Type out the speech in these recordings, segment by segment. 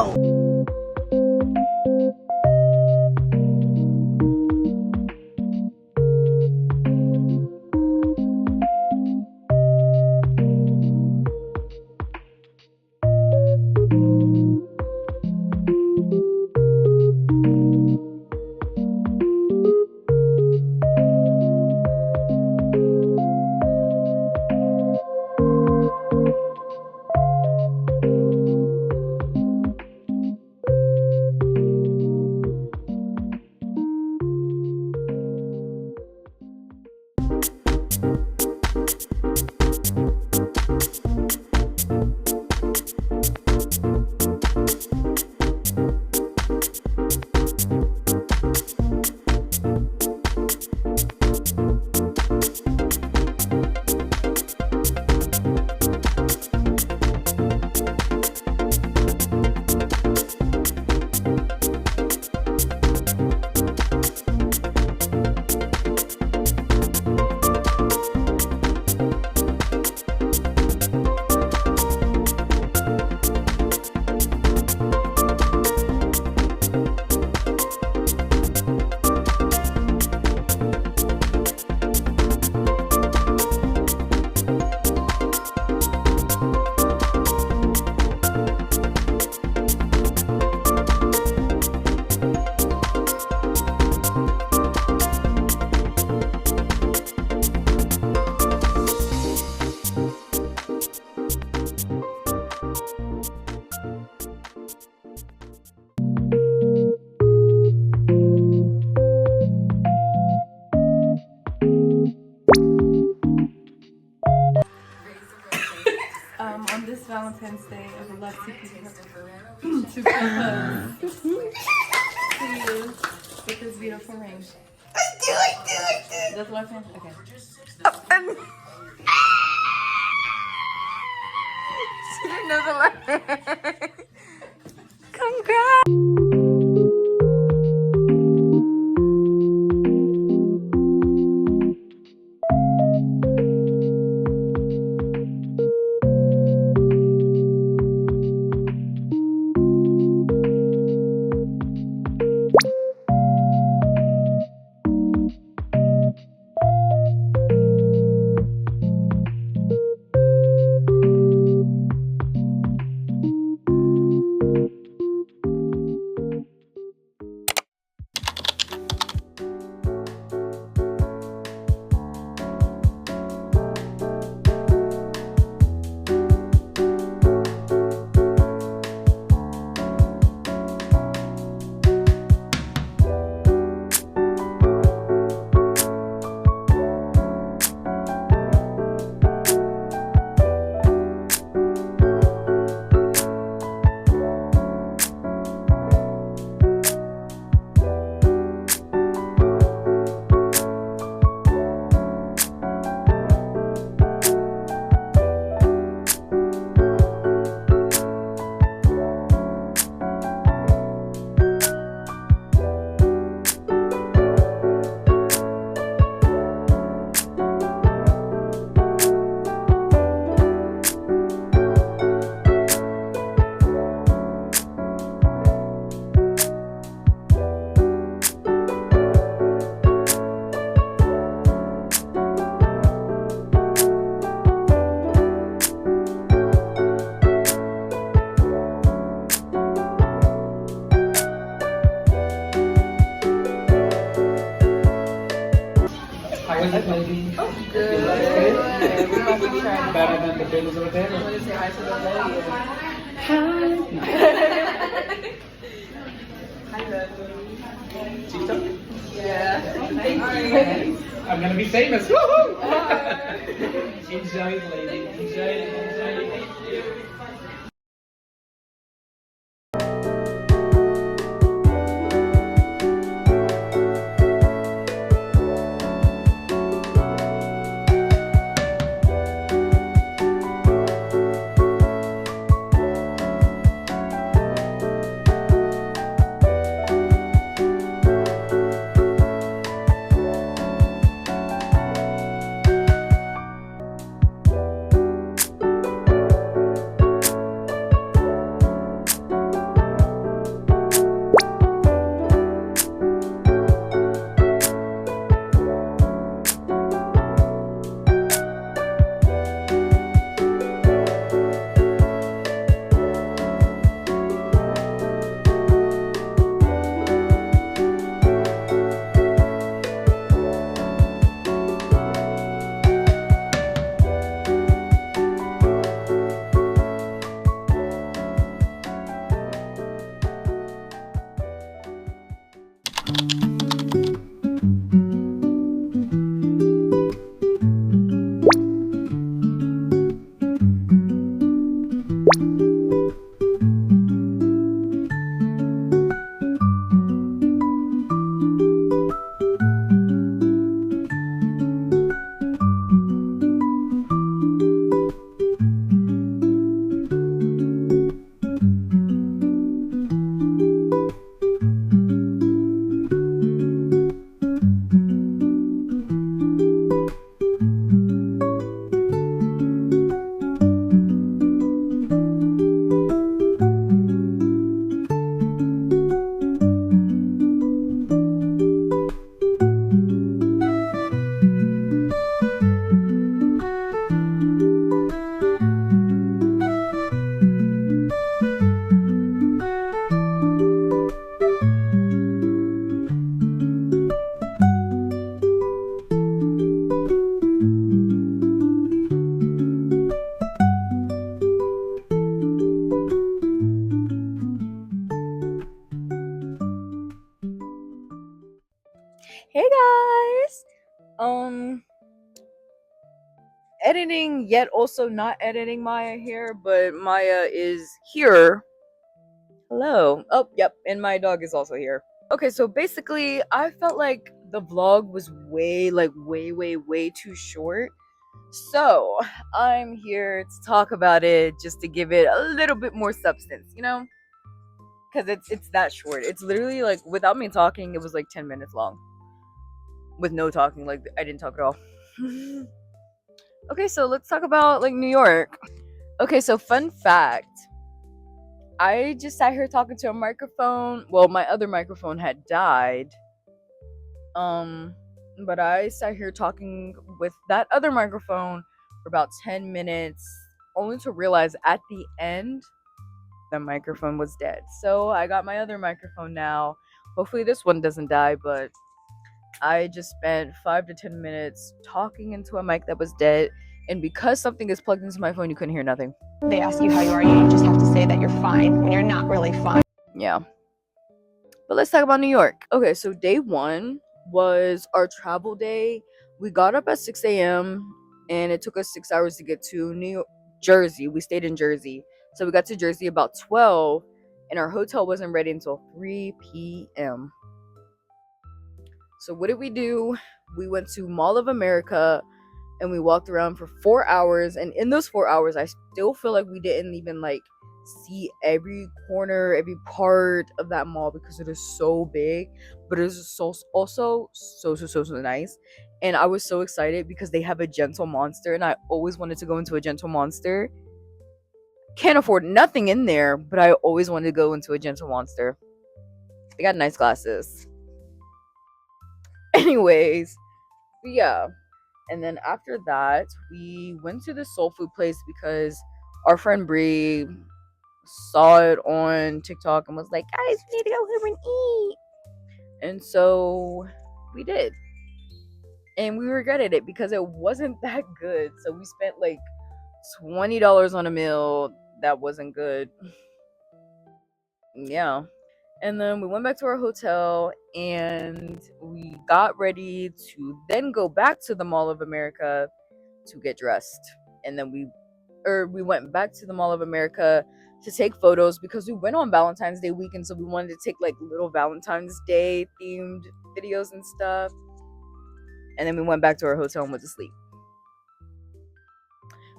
go. On this Valentine's Day, I would love to propose to you with this beautiful ring. I do. Does left hand? Okay. She didn't know the left. Congrats. Lady. Oh, good. We're about to try. Better than the bills over there. I want to say hi to the lady. Hi. Hi, TikTok? yeah. I'm gonna be famous. Woohoo! Enjoy, lady. Enjoy. Hey guys. Editing yet also not editing Maya here, but Maya is here. Hello. Oh, yep, and my dog is also here. Okay, so basically I felt like the vlog was way too short. So, I'm here to talk about it just to give it a little bit more substance, you know? Cuz it's that short. It's literally like without me talking, it was like 10 minutes long. With no talking, like I didn't talk at all. Okay, so let's talk about like New York. Okay, so fun fact. I just sat here talking to a microphone. Well, my other microphone had died. But I sat here talking with that other microphone for about 10 minutes, only to realize at the end the microphone was dead. So I got my other microphone now. Hopefully this one doesn't die, but I just spent 5 to 10 minutes talking into a mic that was dead, and because something is plugged into my phone, you couldn't hear nothing. They ask you how you are, you just have to say that you're fine when you're not really fine. Yeah. But let's talk about New York. Okay, so day one was our travel day. We got up at 6 a.m. and it took us 6 hours to get to Jersey. We stayed in Jersey. So we got to Jersey about 12, and our hotel wasn't ready until 3 p.m. So what did we do? We went to Mall of America and we walked around for 4 hours. And in those 4 hours, I still feel like we didn't even like see every corner, every part of that mall because it is so big. But it is also so nice. And I was so excited because they have a Gentle Monster, and I always wanted to go into a Gentle Monster. Can't afford nothing in there, but I always wanted to go into a Gentle Monster. They got nice glasses. Anyways, yeah. And then after that, we went to the soul food place because our friend Bree saw it on TikTok and was like, guys, we need to go here and eat. And so we did. And we regretted it because it wasn't that good. So we spent like $20 on a meal that wasn't good. Yeah. And then we went back to our hotel and we got ready to then go back to the Mall of America to get dressed. And then we went back to the Mall of America to take photos because we went on Valentine's Day weekend, so we wanted to take like little Valentine's Day themed videos and stuff. And then we went back to our hotel and went to sleep.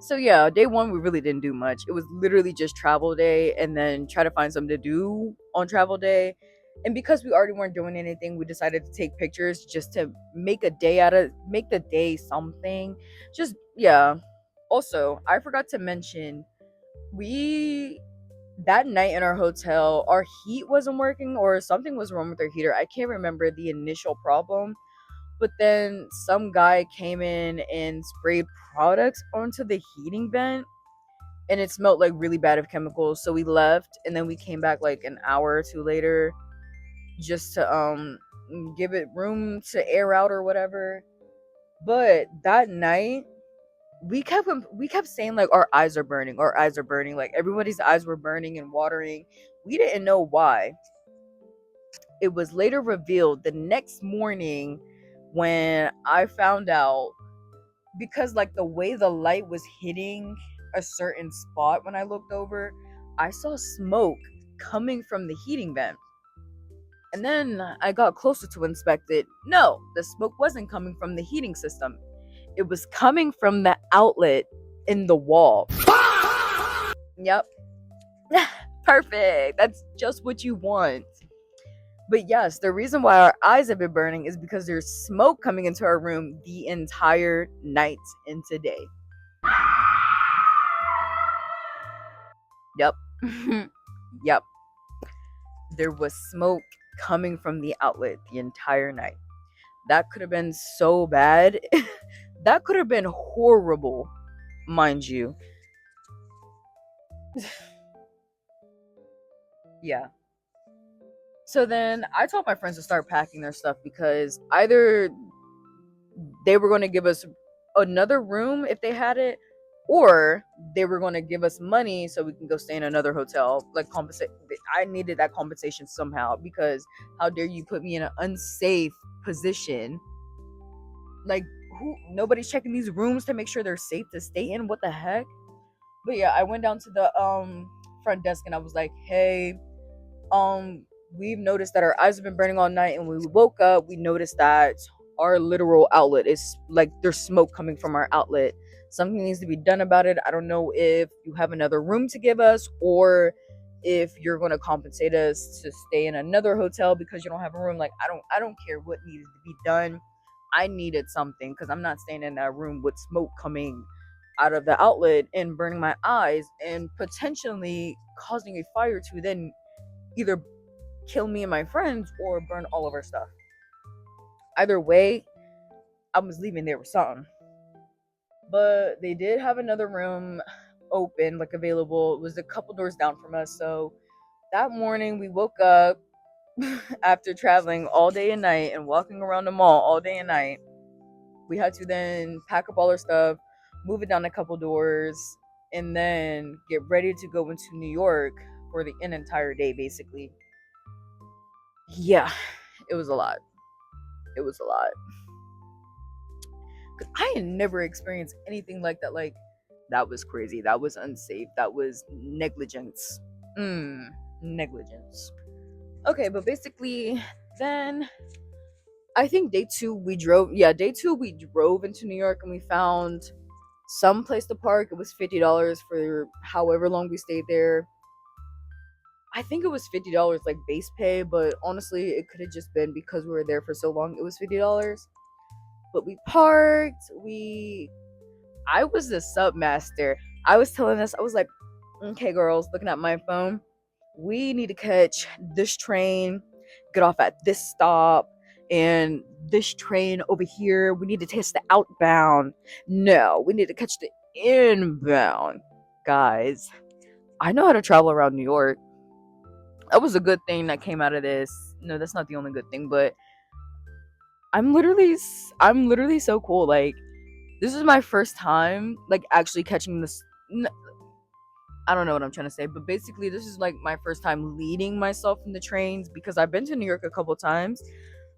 So yeah, day one we really didn't do much. It was literally just travel day and then try to find something to do on travel day. And because we already weren't doing anything, we decided to take pictures just to make the day something. Just yeah. Also, I forgot to mention, that night in our hotel, our heat wasn't working or something was wrong with our heater. I can't remember the initial problem. But then some guy came in and sprayed products onto the heating vent, and it smelled like really bad of chemicals. So we left, and then we came back like an hour or two later just to give it room to air out or whatever. But that night we kept saying like our eyes are burning, like everybody's eyes were burning and watering. We didn't know why. It was later revealed the next morning when I found out, because like the way the light was hitting a certain spot when I looked over, I saw smoke coming from the heating vent. And then I got closer to inspect it. No, the smoke wasn't coming from the heating system. It was coming from the outlet in the wall. Yep. Perfect. That's just what you want. But yes, the reason why our eyes have been burning is because there's smoke coming into our room the entire night into day. Yep. Yep. There was smoke coming from the outlet the entire night. That could have been so bad. That could have been horrible, mind you. Yeah. So then I told my friends to start packing their stuff because either they were going to give us another room if they had it, or they were going to give us money so we can go stay in another hotel. Like, compensate. I needed that compensation somehow, because how dare you put me in an unsafe position? Like, nobody's checking these rooms to make sure they're safe to stay in. What the heck? But yeah, I went down to the front desk and I was like, hey, we've noticed that our eyes have been burning all night, and when we woke up, we noticed that our literal outlet is like, there's smoke coming from our outlet. Something needs to be done about it. I don't know if you have another room to give us, or if you're going to compensate us to stay in another hotel because you don't have a room. Like, I don't care what needed to be done. I needed something, because I'm not staying in that room with smoke coming out of the outlet and burning my eyes and potentially causing a fire to then either kill me and my friends or burn all of our stuff. Either way, I was leaving there with something. But they did have another room open, like available. It was a couple doors down from us. So that morning we woke up after traveling all day and night and walking around the mall all day and night. We had to then pack up all our stuff, move it down a couple doors, and then get ready to go into New York for the entire day, basically. Yeah, it was a lot. It was a lot. Because I had never experienced anything like that. Like, that was crazy. That was unsafe. That was negligence. Negligence. Okay, but basically, then I think day two we drove into New York, and we found some place to park. It was $50 for however long we stayed there. I think it was $50 like base pay, but honestly it could have just been because we were there for so long it was $50. But we parked. I was the sub master. I was telling us, I was like, okay girls, looking at my phone, we need to catch this train, get off at this stop, and this train over here, we need to test the outbound. No, we need to catch the inbound. Guys, I know how to travel around New York. That was a good thing that came out of this. No, that's not the only good thing, but I'm literally so cool. Like, this is my first time like actually catching this. I don't know what I'm trying to say, but basically this is like my first time leading myself in the trains, because I've been to New York a couple times,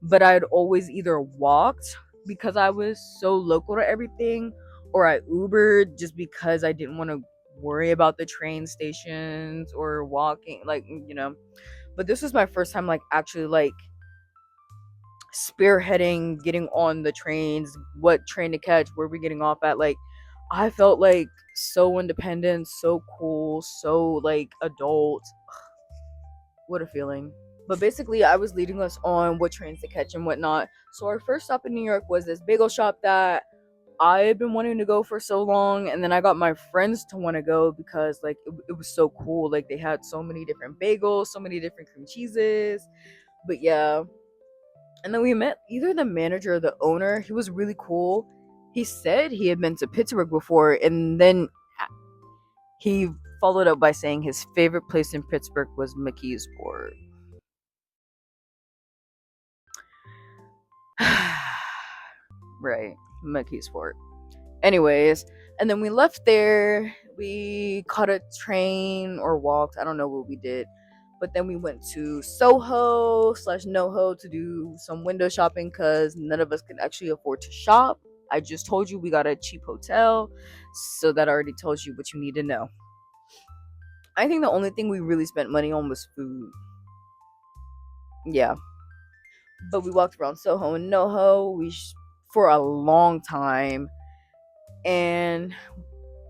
but I'd always either walked because I was so local to everything, or I Ubered just because I didn't want to worry about the train stations or walking, like, But this was my first time like actually like spearheading, getting on the trains, what train to catch, where we're getting off at. Like, I felt like so independent, so cool, so like adult. What a feeling. But basically I was leading us on what trains to catch and whatnot. So our first stop in New York was this bagel shop that I had been wanting to go for so long, and then I got my friends to want to go because like it was so cool. Like, they had so many different bagels, so many different cream cheeses. But yeah, and then we met either the manager or the owner. He was really cool. He said he had been to Pittsburgh before, and then he followed up by saying his favorite place in Pittsburgh was McKeesport. Right, McKeesport. Anyways, and then we left there. We caught a train or walked. I don't know what we did. But then we went to Soho/NoHo to do some window shopping because none of us could actually afford to shop. I just told you we got a cheap hotel. So that already tells you what you need to know. I think the only thing we really spent money on was food. Yeah. But we walked around Soho and NoHo for a long time. And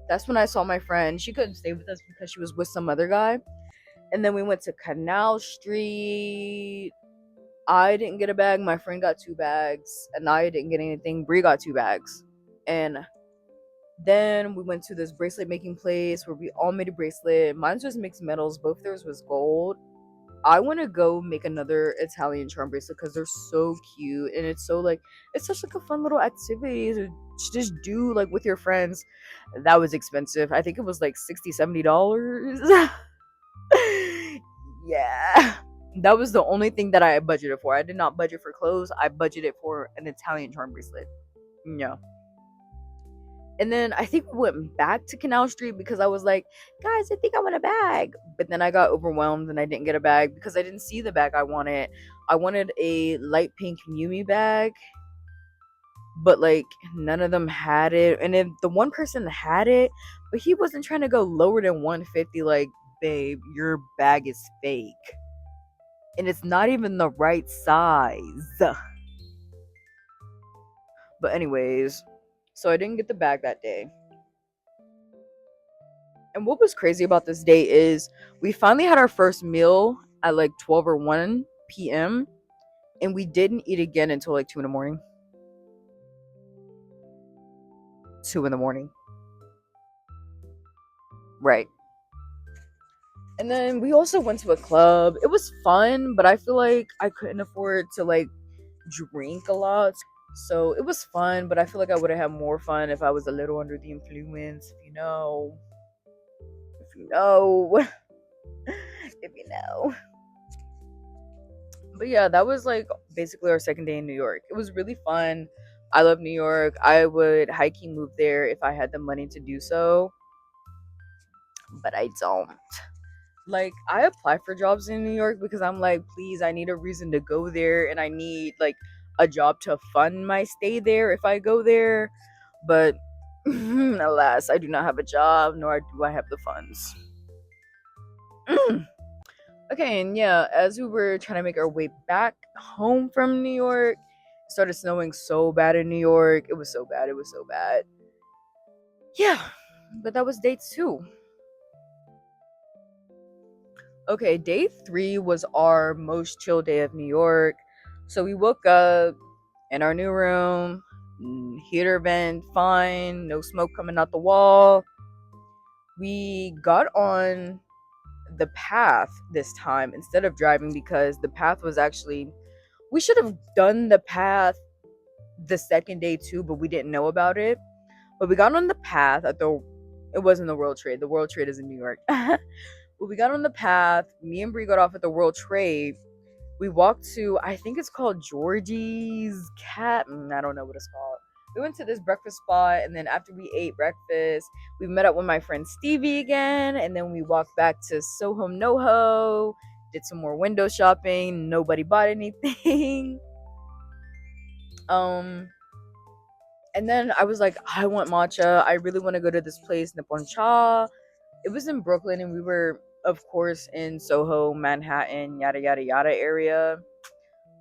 that's when I saw my friend. She couldn't stay with us because she was with some other guy. And then we went to Canal Street. I didn't get a bag. My friend got 2 bags. And I didn't get anything. Bree got 2 bags. And then we went to this bracelet making place where we all made a bracelet. Mine was mixed metals. Both theirs was gold. I want to go make another Italian charm bracelet because they're so cute. And it's so like, it's such like a fun little activity to just do like with your friends. That was expensive. I think it was like $60-$70. Yeah, that was the only thing that I budgeted for. I did not budget for clothes. I budgeted for an Italian charm bracelet. Yeah. And then I think we went back to Canal Street because I was like, guys, I think I want a bag. But then I got overwhelmed and I didn't get a bag because I didn't see the bag I wanted. I wanted a light pink Mumi bag, but like none of them had it. And if the one person had it, but he wasn't trying to go lower than 150, like, babe, your bag is fake. And it's not even the right size. But anyways, so I didn't get the bag that day. And what was crazy about this day is we finally had our first meal at like 12 or 1 p.m. and we didn't eat again until like 2 in the morning. 2 in the morning. Right. And then we also went to a club. It was fun, but I feel like I couldn't afford to like drink a lot. So it was fun, but I feel like I would have had more fun if I was a little under the influence, if you know. If you know. If you know. But yeah, that was like basically our second day in New York. It was really fun. I love New York. I would high-key move there if I had the money to do so. But I don't. Like, I apply for jobs in New York because I'm like, please, I need a reason to go there, and I need like a job to fund my stay there if I go there. But alas, I do not have a job, nor do I have the funds. Okay, and yeah, as we were trying to make our way back home from New York, it started snowing so bad in New York. It was so bad. It was so bad. Yeah, but that was day 2. Okay, day 3 was our most chill day of New York. So we woke up in our new room, heater vent fine, no smoke coming out the wall. We got on the path this time instead of driving because the path was actually, we should have done the path the second day too, but we didn't know about it. But we got on the path at it wasn't the World Trade. The World Trade is in New York. But we got on the path. Me and Brie got off at the World Trade. We walked to, I think it's called Georgie's Cat. I don't know what it's called. We went to this breakfast spot, and then after we ate breakfast, we met up with my friend Stevie again, and then we walked back to Soho NoHo, did some more window shopping. Nobody bought anything. And then I was like, I want matcha. I really want to go to this place, Nippon Cha. It was in Brooklyn, and we were, of course, in Soho, Manhattan, yada yada yada area.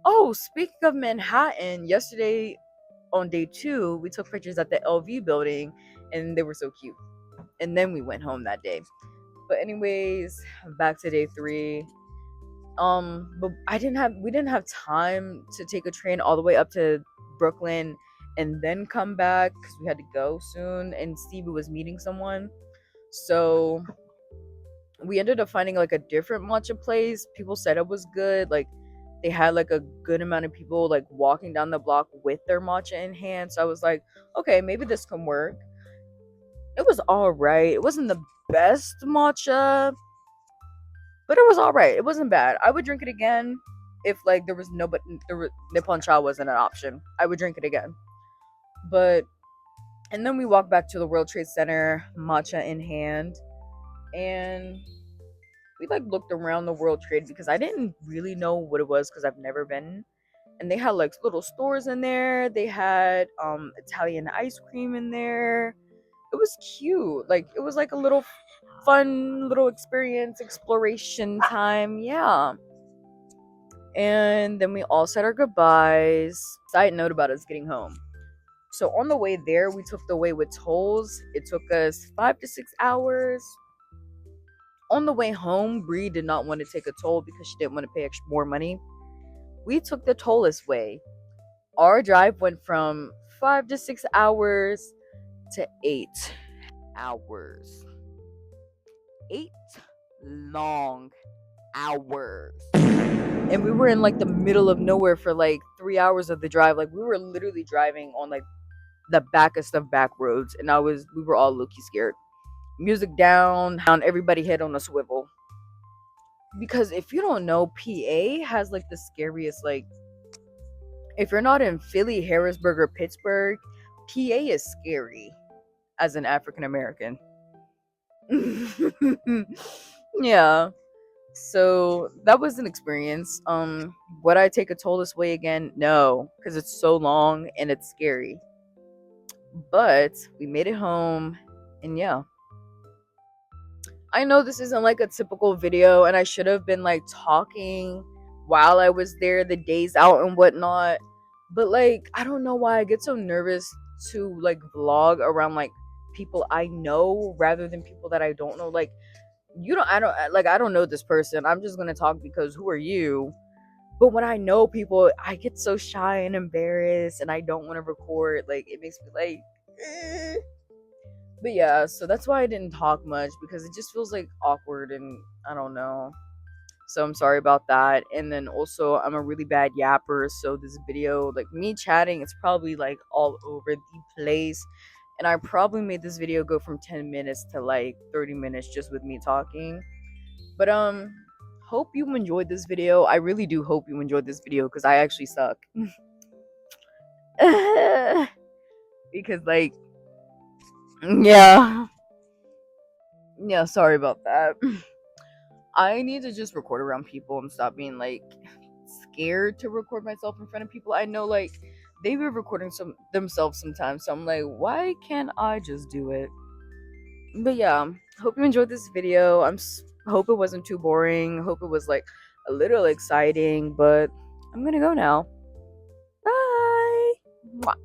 Oh, speaking of Manhattan, yesterday on day 2, we took pictures at the LV building, and they were so cute. And then we went home that day. But anyways, back to day 3. But we didn't have time to take a train all the way up to Brooklyn and then come back because we had to go soon, and Stevie was meeting someone. So we ended up finding like a different matcha place. People said it was good. Like, they had like a good amount of people like walking down the block with their matcha in hand. So I was like, okay, maybe this can work. It was all right. It wasn't the best matcha, but it was all right. It wasn't bad. I would drink it again if like there was Nippon Cha wasn't an option. I would drink it again. But and then we walked back to the World Trade Center, matcha in hand, and we like looked around the World Trade because I didn't really know what it was because I've never been. And they had like little stores in there. They had Italian ice cream in there. it was cute. Like it was like a little fun little experience, exploration time. Yeah. And then we all said our goodbyes. Side note about us getting home. So on the way there, we took the way with tolls. It took us 5 to 6 hours. On the way home, Bree did not want to take a toll because she didn't want to pay extra more money. We took the tollless way. Our drive went from 5 to 6 hours to 8 hours. 8 long hours. And we were in like the middle of nowhere for like 3 hours of the drive. Like we were literally driving on like the backest of back roads, and we were all low-key scared. Music down, everybody head on a swivel. Because if you don't know, PA has like the scariest, like, if you're not in Philly, Harrisburg, or Pittsburgh, PA is scary as an African American. Yeah. So that was an experience. Would I take a toll this way again? No, because it's so long and it's scary. But we made it home, and yeah. I know this isn't like a typical video, and I should have been like talking while I was there, the days out and whatnot. But like, I don't know why I get so nervous to like vlog around like people I know rather than people that I don't know. Like, I don't know this person. I'm just gonna talk because who are you? But when I know people, I get so shy and embarrassed, and I don't want to record. Like, it makes me like, eh. But yeah, so that's why I didn't talk much, because it just feels like awkward, and I don't know. So I'm sorry about that. And then also, I'm a really bad yapper, so this video, like me chatting, it's probably like all over the place. And I probably made this video go from 10 minutes to like 30 minutes just with me talking. But hope you enjoyed this video. I really do hope you enjoyed this video, because I actually suck. Because like, yeah, sorry about that. I need to just record around people and stop being like scared to record myself in front of people. I know like they've been recording themselves sometimes, so I'm like, why can't I just do it? But yeah, hope you enjoyed this video. Hope it wasn't too boring. Hope it was like a little exciting, but I'm gonna go now. Bye. Mwah.